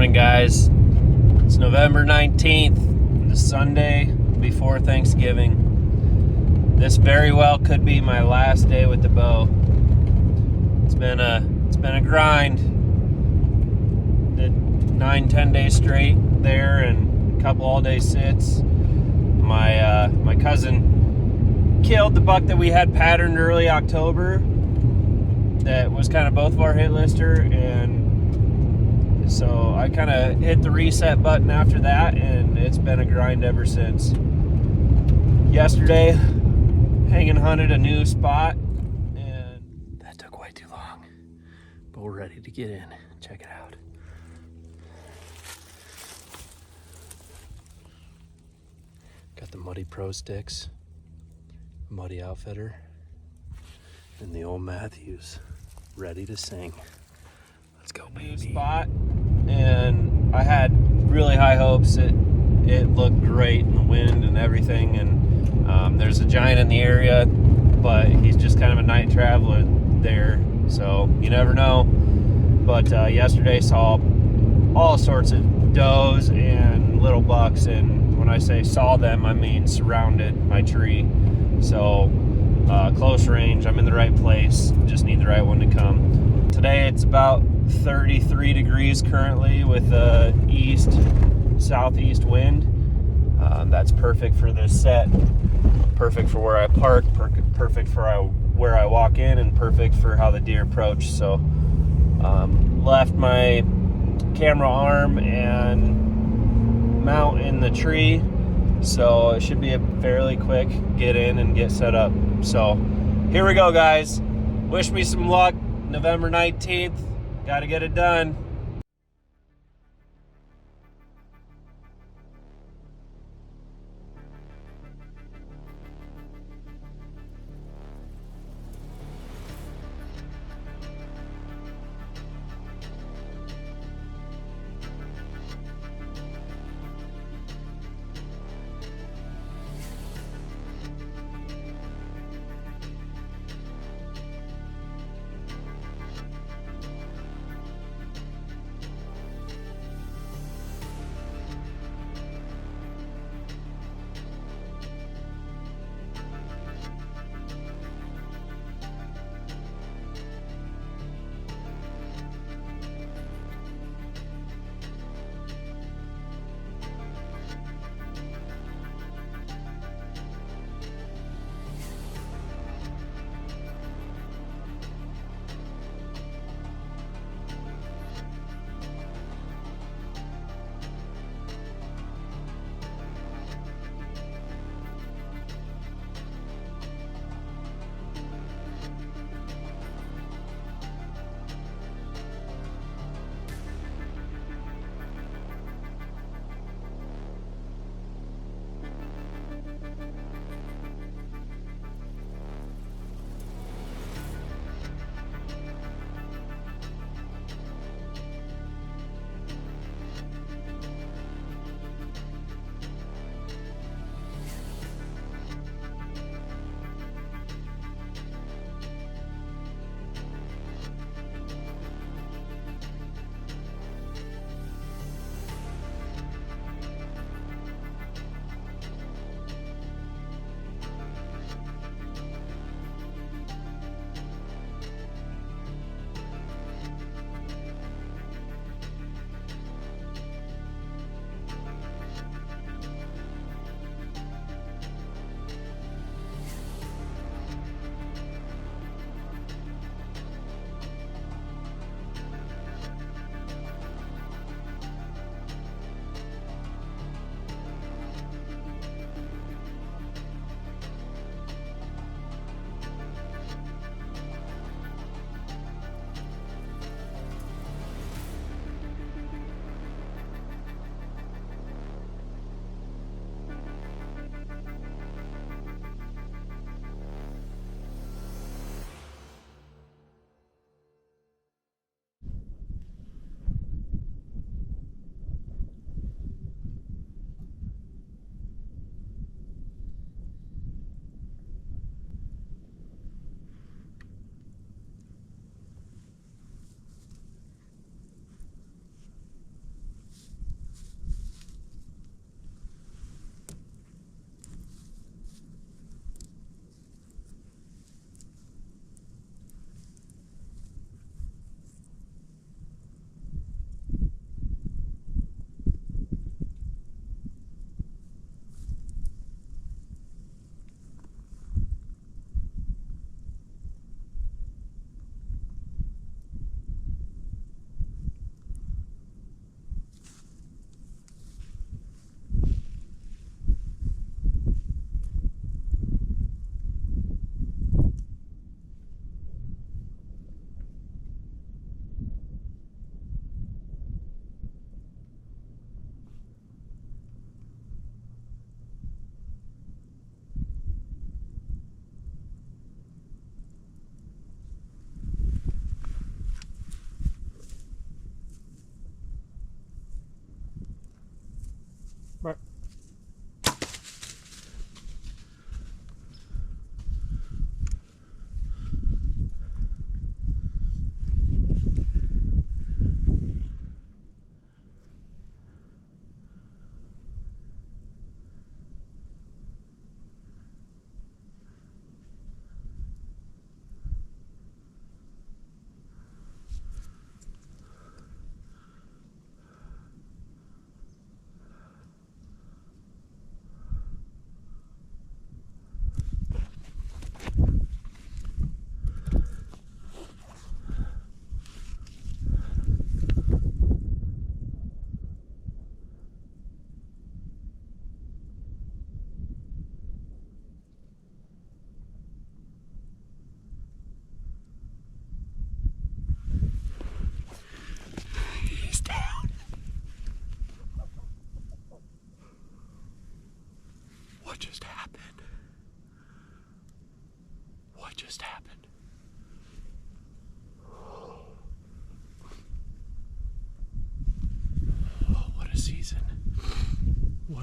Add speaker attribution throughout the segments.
Speaker 1: morning, guys. It's November 19th, the Sunday before Thanksgiving. This very well could be my last day with the bow. It's been a grind. Did 9-10 days straight there and a couple all-day sits. My cousin killed the buck that we had patterned early October. That was kind of both of our hit lister, and so I kind of hit the reset button after that, and it's been a grind ever since. Yesterday, hanging hunted a new spot, and that took way too long, but we're ready to get in. Check it out. Got the Muddy Pro sticks, Muddy Outfitter, and the old Matthews ready to sing. Let's go, baby. New spot, and I had really high hopes. It looked great in the wind and everything, and there's a giant in the area, but he's just kind of a night traveler there, so you never know. But yesterday saw all sorts of does and little bucks, and when I say saw them, I mean surrounded my tree. So close range, I'm in the right place, just need the right one to come. Today it's about 33 degrees currently with a southeast wind. That's perfect for this set, perfect for where I park, perfect for where I walk in, and perfect for how the deer approach. So left my camera arm and mount in the tree, so it should be a fairly quick get in and get set up. So here we go, guys. Wish me some luck. November 19th, gotta get it done.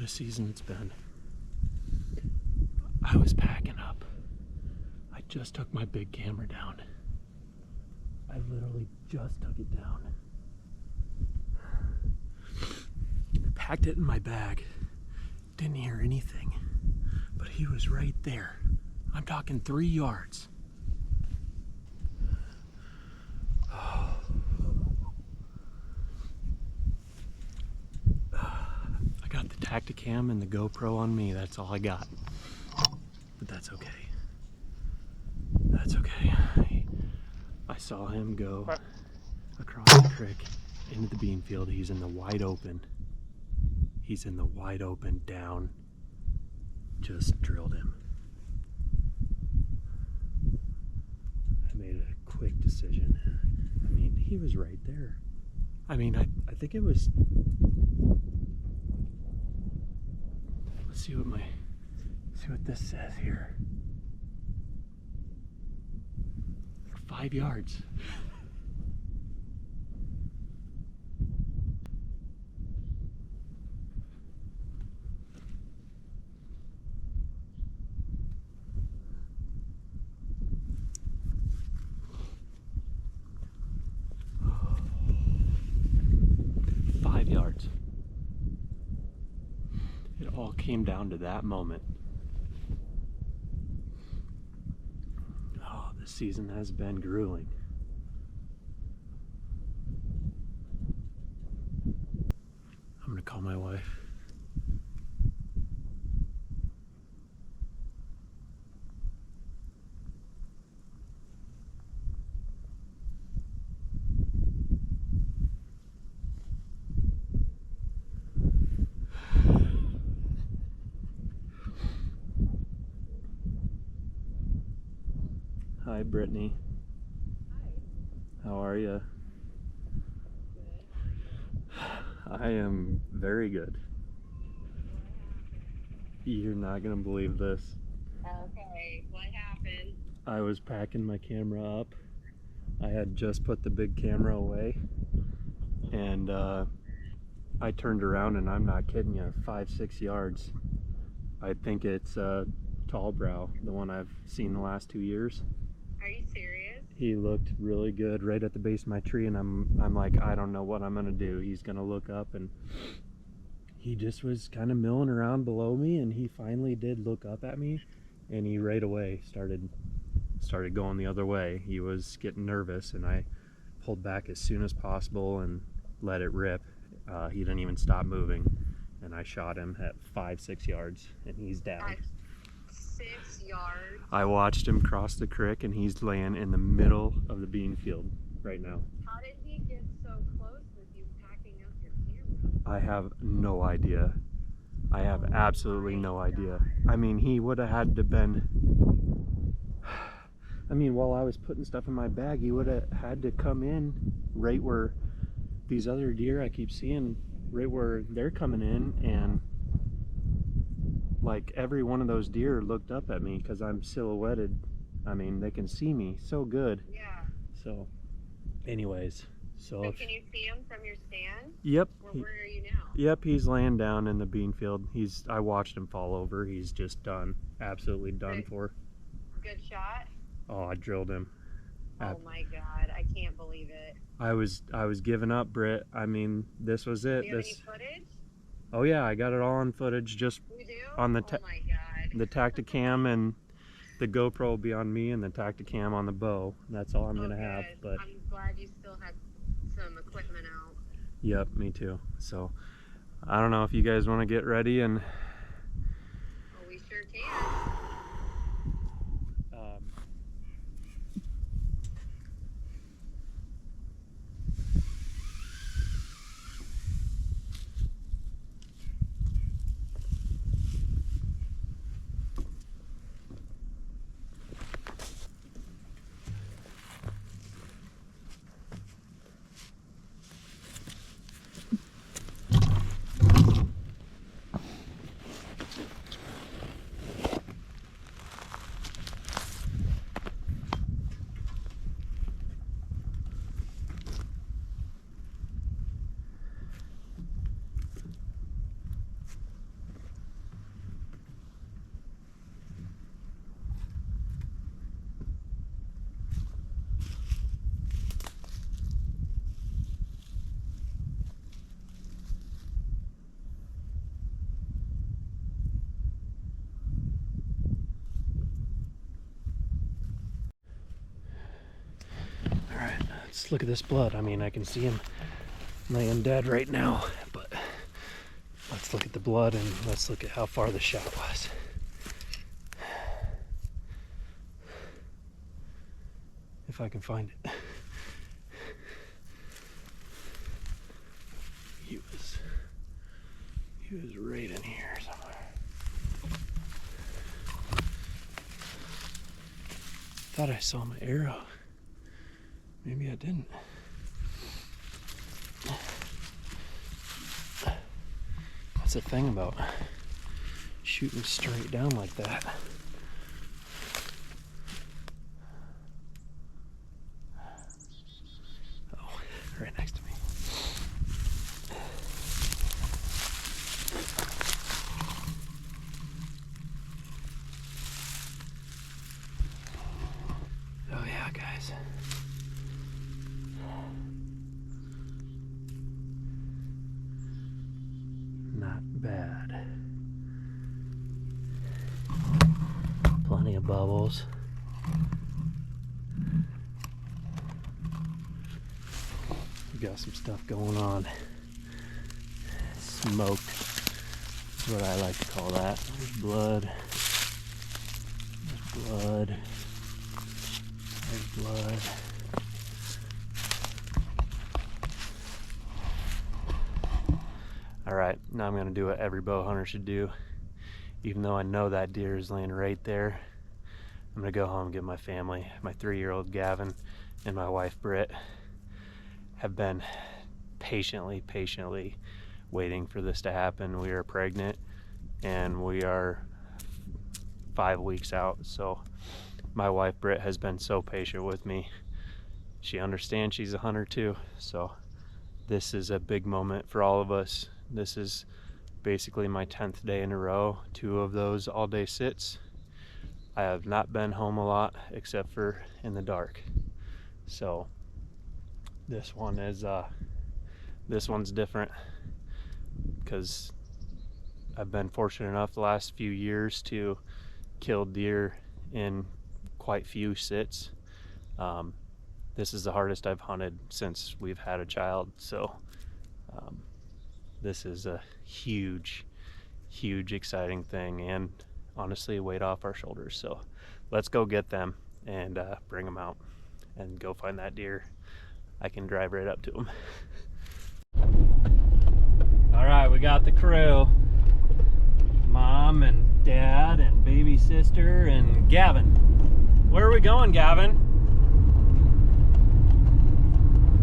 Speaker 1: what a season it's been. I was packing up. I just took my big camera down. I literally just took it down. Packed it in my bag. Didn't hear anything. But he was right there. I'm talking 3 yards. Oh. I got the Tacticam and the GoPro on me. That's all I got. But that's okay. That's okay. I saw him go across the creek into the bean field. He's in the wide open. He's in the wide open down. Just drilled him. I made a quick decision. I mean, he was right there. I mean, I think it was. Let's see what this says here. 5 yards. It all came down to that moment. Oh, this season has been grueling. I'm gonna call my wife. Hi, Brittany. Hi. How are you? Good. I am very good. You're not gonna believe this.
Speaker 2: Okay, what happened?
Speaker 1: I was packing my camera up. I had just put the big camera away, and I turned around, and I'm not kidding you, 5-6 yards. I think it's tall brow, the one I've seen the last 2 years.
Speaker 2: Are you serious?
Speaker 1: He looked really good right at the base of my tree, and I'm like, I don't know what I'm gonna do. He's gonna look up, and he just was kind of milling around below me, and he finally did look up at me, and he right away started going the other way. He was getting nervous, and I pulled back as soon as possible and let it rip. He didn't even stop moving, and I shot him at 5-6 yards, and he's down.
Speaker 2: 6 yards?
Speaker 1: I watched him cross the creek, and he's laying in the middle of the bean field right now.
Speaker 2: How did he get so close with you packing up your camera?
Speaker 1: I have no idea. I have absolutely no idea. I mean, he would have had to been. I mean, while I was putting stuff in my bag, he would have had to come in right where these other deer I keep seeing, right where they're coming in, and like every one of those deer looked up at me because I'm silhouetted. I mean, they can see me so good.
Speaker 2: Yeah.
Speaker 1: So, anyways, so
Speaker 2: can you see him from your stand?
Speaker 1: Yep.
Speaker 2: Or where are you now?
Speaker 1: Yep, he's laying down in the bean field. I watched him fall over. He's just done, absolutely done for.
Speaker 2: Good shot?
Speaker 1: Oh, I drilled him.
Speaker 2: Oh my God, I can't believe it.
Speaker 1: I was giving up, Britt. I mean, this was it.
Speaker 2: Do you have any footage?
Speaker 1: Oh yeah, I got it all on footage. Just
Speaker 2: you do?
Speaker 1: on the
Speaker 2: oh my God.
Speaker 1: the Tacticam, and the GoPro will be on me, and the Tacticam on the bow. That's all I'm gonna have. But
Speaker 2: I'm glad you still had some equipment out.
Speaker 1: Yep, me too. So I don't know if you guys want to get ready and.
Speaker 2: Well, we sure can.
Speaker 1: Let's look at this blood. I mean, I can see him laying dead right now, but let's look at the blood and let's look at how far the shot was. If I can find it. He was right in here somewhere. Thought I saw my arrow. Maybe I didn't. That's the thing about shooting straight down like that. Oh, right next to me. Oh yeah, guys. Not bad. Plenty of bubbles. We got some stuff going on. Smoked is what I like to call that. There's blood. There's blood. There's blood. Alright, now I'm going to do what every bow hunter should do. Even though I know that deer is laying right there, I'm going to go home and get my family. My 3-year-old Gavin and my wife Britt have been patiently waiting for this to happen. We are pregnant and we are 5 weeks out. So my wife Britt has been so patient with me. She understands she's a hunter too. So this is a big moment for all of us. This is basically my 10th day in a row, 2 of those all-day sits. I have not been home a lot except for in the dark. So this one is this one's different because I've been fortunate enough the last few years to kill deer in quite few sits. This is the hardest I've hunted since we've had a child, so this is a huge exciting thing and honestly a weight off our shoulders. So let's go get them and bring them out and go find that deer. I can drive right up to him. All right, we got the crew. Mom and dad and baby sister and Gavin. Where are we going, Gavin?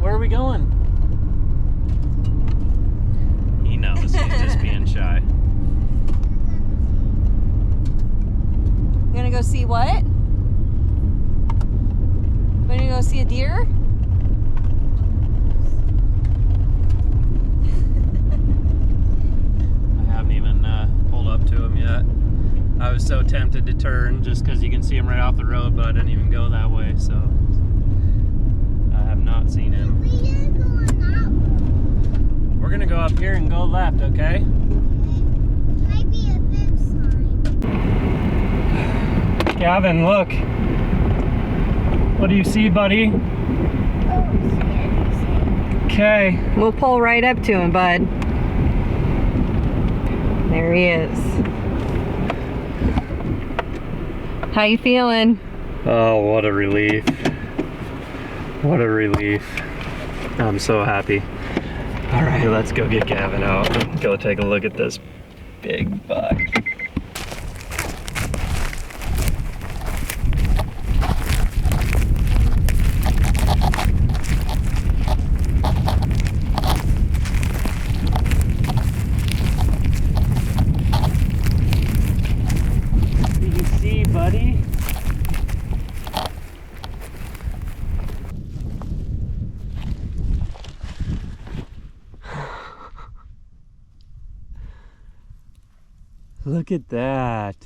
Speaker 1: Where are we going? He knows, he's just being shy.
Speaker 3: You gonna go see what? Gonna go see a deer?
Speaker 1: I haven't even pulled up to him yet. I was so tempted to turn just because you can see him right off the road, but I didn't even go that way, so I have not seen him. We're gonna go up here and go left, okay?
Speaker 2: Might be a big sign.
Speaker 1: Gavin, look. What do you see, buddy? Okay.
Speaker 3: We'll pull right up to him, bud. There he is. How you feeling?
Speaker 1: Oh, what a relief. What a relief. I'm so happy. All right, let's go get Gavin out and go take a look at this big buck. What do you see, buddy? Look at that.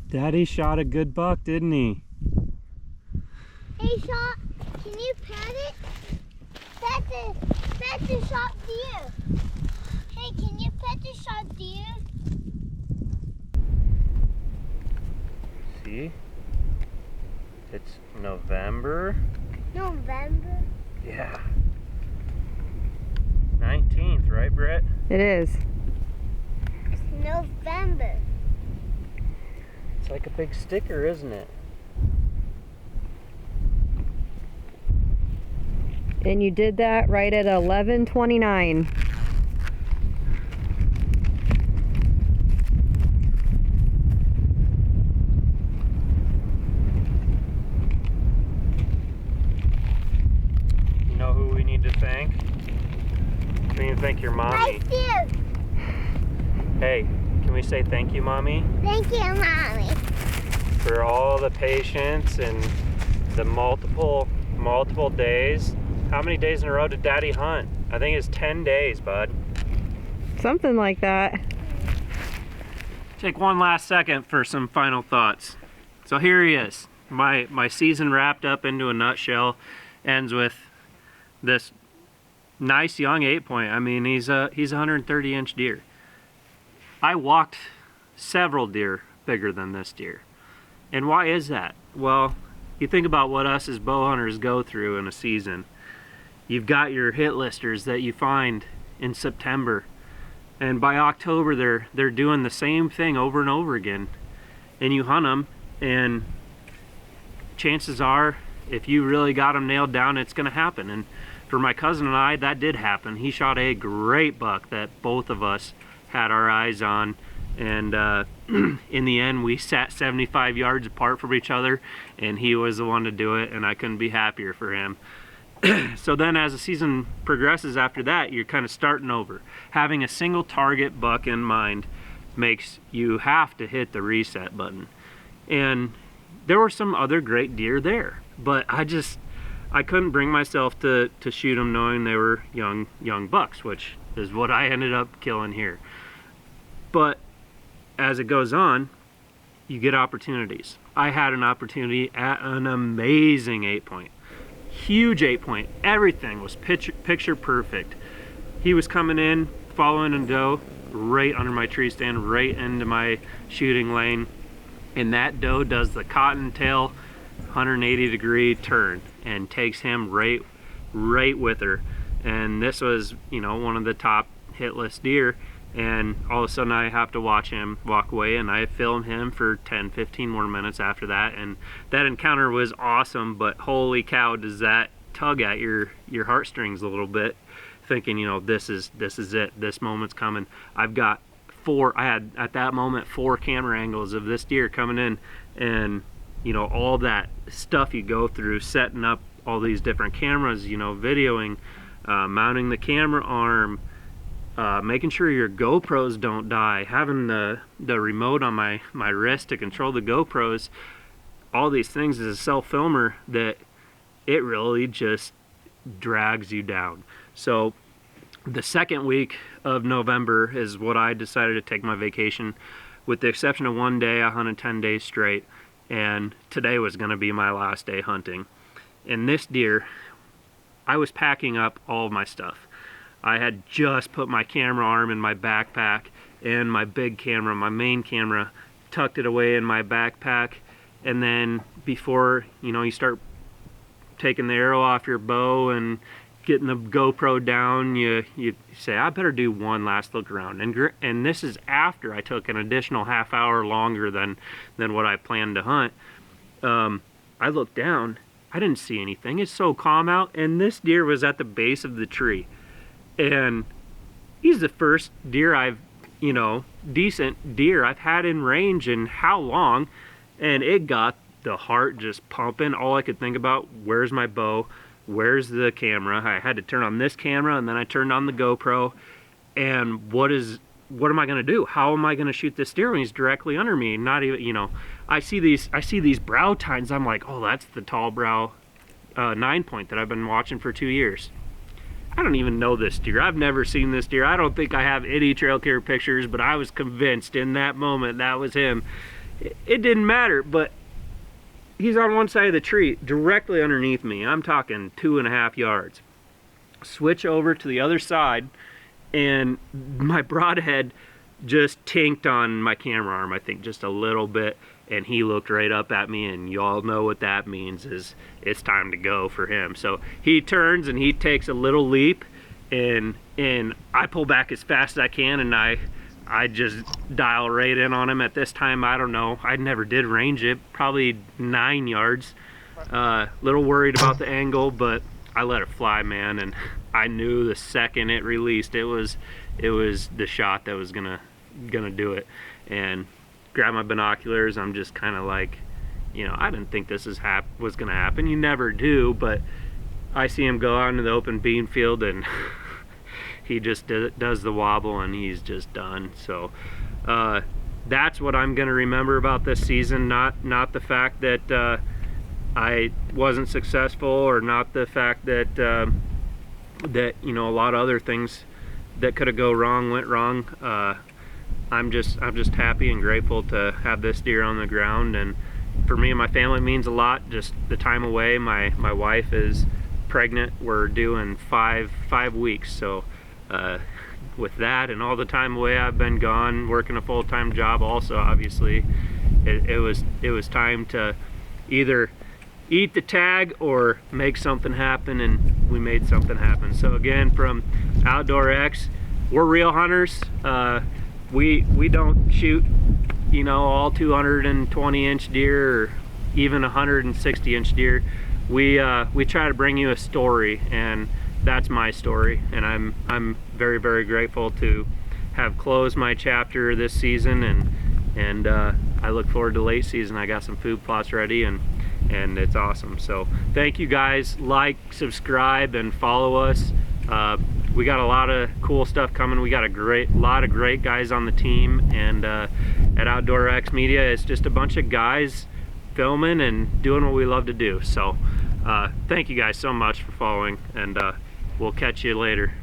Speaker 1: Daddy shot a good buck, didn't he?
Speaker 2: Hey, shot. Can you pet it? Pet the shot deer. Hey, can you pet the shot deer?
Speaker 1: See? It's November.
Speaker 2: November?
Speaker 1: Yeah. 19th, right, Brett?
Speaker 3: It is.
Speaker 2: It's November.
Speaker 1: It's like a big sticker, isn't it?
Speaker 3: And you did that right at 11:29.
Speaker 1: You know who we need to thank? We need to thank your mommy.
Speaker 2: Nice deer.
Speaker 1: Hey, can we say thank you, Mommy?
Speaker 2: Thank you, Mommy.
Speaker 1: For all the patience and the multiple days. How many days in a row did Daddy hunt? I think it's 10 days, bud.
Speaker 3: Something like that.
Speaker 1: Take one last second for some final thoughts. So here he is. My season wrapped up into a nutshell. Ends with this nice young 8-point. I mean, he's a 130-inch deer. I walked several deer bigger than this deer. And why is that? Well, you think about what us as bow hunters go through in a season. You've got your hit listers that you find in September, and by October they're doing the same thing over and over again, and you hunt them, and chances are, if you really got them nailed down, it's going to happen. And for my cousin and I, that did happen. He shot a great buck that both of us had our eyes on, and in the end we sat 75 yards apart from each other, and he was the one to do it, and I couldn't be happier for him. So then as the season progresses after that, you're kind of starting over. Having a single target buck in mind makes you have to hit the reset button. And there were some other great deer there, but I couldn't bring myself to shoot them knowing they were young bucks, which is what I ended up killing here. But as it goes on, you get opportunities. I had an opportunity at an amazing 8-point. Huge 8-point. Everything was picture perfect. He was coming in, following a doe right under my tree stand, right into my shooting lane, and that doe does the cottontail 180-degree turn and takes him right with her. And this was, you know, one of the top hit list deer, and all of a sudden I have to watch him walk away, and I film him for 10-15 more minutes after that. And that encounter was awesome, but holy cow, does that tug at your heartstrings a little bit, thinking, you know, this is it, this moment's coming. I had at that moment 4 camera angles of this deer coming in, and you know, all that stuff you go through setting up all these different cameras, you know, videoing, mounting the camera arm, making sure your GoPros don't die, having the remote on my wrist to control the GoPros, all these things as a self-filmer, that it really just drags you down. So the second week of November is what I decided to take my vacation. With the exception of one day, I hunted 10 days straight, and today was going to be my last day hunting. And this deer, I was packing up all of my stuff. I had just put my camera arm in my backpack and my big camera, my main camera, tucked it away in my backpack. And then before, you know, you start taking the arrow off your bow and getting the GoPro down, you say, I better do one last look around. And this is after I took an additional half hour longer than what I planned to hunt. I looked down, I didn't see anything. It's so calm out, and this deer was at the base of the tree. And he's the first deer decent deer I've had in range in how long, and it got the heart just pumping. All I could think about, where's my bow? Where's the camera? I had to turn on this camera, and then I turned on the GoPro, and what am I gonna do? How am I gonna shoot this deer when he's directly under me? Not even, you know, I see these brow tines, I'm like, oh, that's the tall brow 9-point that I've been watching for 2 years. I don't even know this deer. I've never seen this deer. I don't think I have any trail care pictures, but I was convinced in that moment that was him. It didn't matter, but he's on one side of the tree, directly underneath me. I'm talking 2.5 yards. Switch over to the other side, and my broadhead just tinked on my camera arm, I think, just a little bit. and he looked right up at me, and y'all know what that means, is it's time to go for him. So he turns and he takes a little leap, and I pull back as fast as I can, and I just dial right in on him. At this time, I don't know, I never did range it, probably 9 yards. Little worried about the angle, but I let it fly, man, and I knew the second it released, it was the shot that was gonna do it. And grab my binoculars, I'm just kind of like, you know, I didn't think this was gonna happen. You never do, but I see him go out into the open bean field, and he just does the wobble, and he's just done. So that's what I'm gonna remember about this season, not the fact that I wasn't successful, or not the fact that that, you know, a lot of other things that could have went wrong. I'm just happy and grateful to have this deer on the ground, and for me and my family it means a lot. Just the time away. My wife is pregnant. We're due in five weeks, so with that and all the time away I've been gone working a full-time job also, obviously it was time to either eat the tag or make something happen, and we made something happen. So again, from Outdoor X, we're real hunters. We don't shoot, you know, all 220-inch deer or even 160-inch deer. We try to bring you a story, and that's my story, and I'm very, very grateful to have closed my chapter this season, and I look forward to late season. I got some food plots ready, and it's awesome. So thank you guys. Like, subscribe, and follow us. We got a lot of cool stuff coming. We got a lot of great guys on the team, and at Outdoor X Media, it's just a bunch of guys filming and doing what we love to do. So thank you guys so much for following, and we'll catch you later.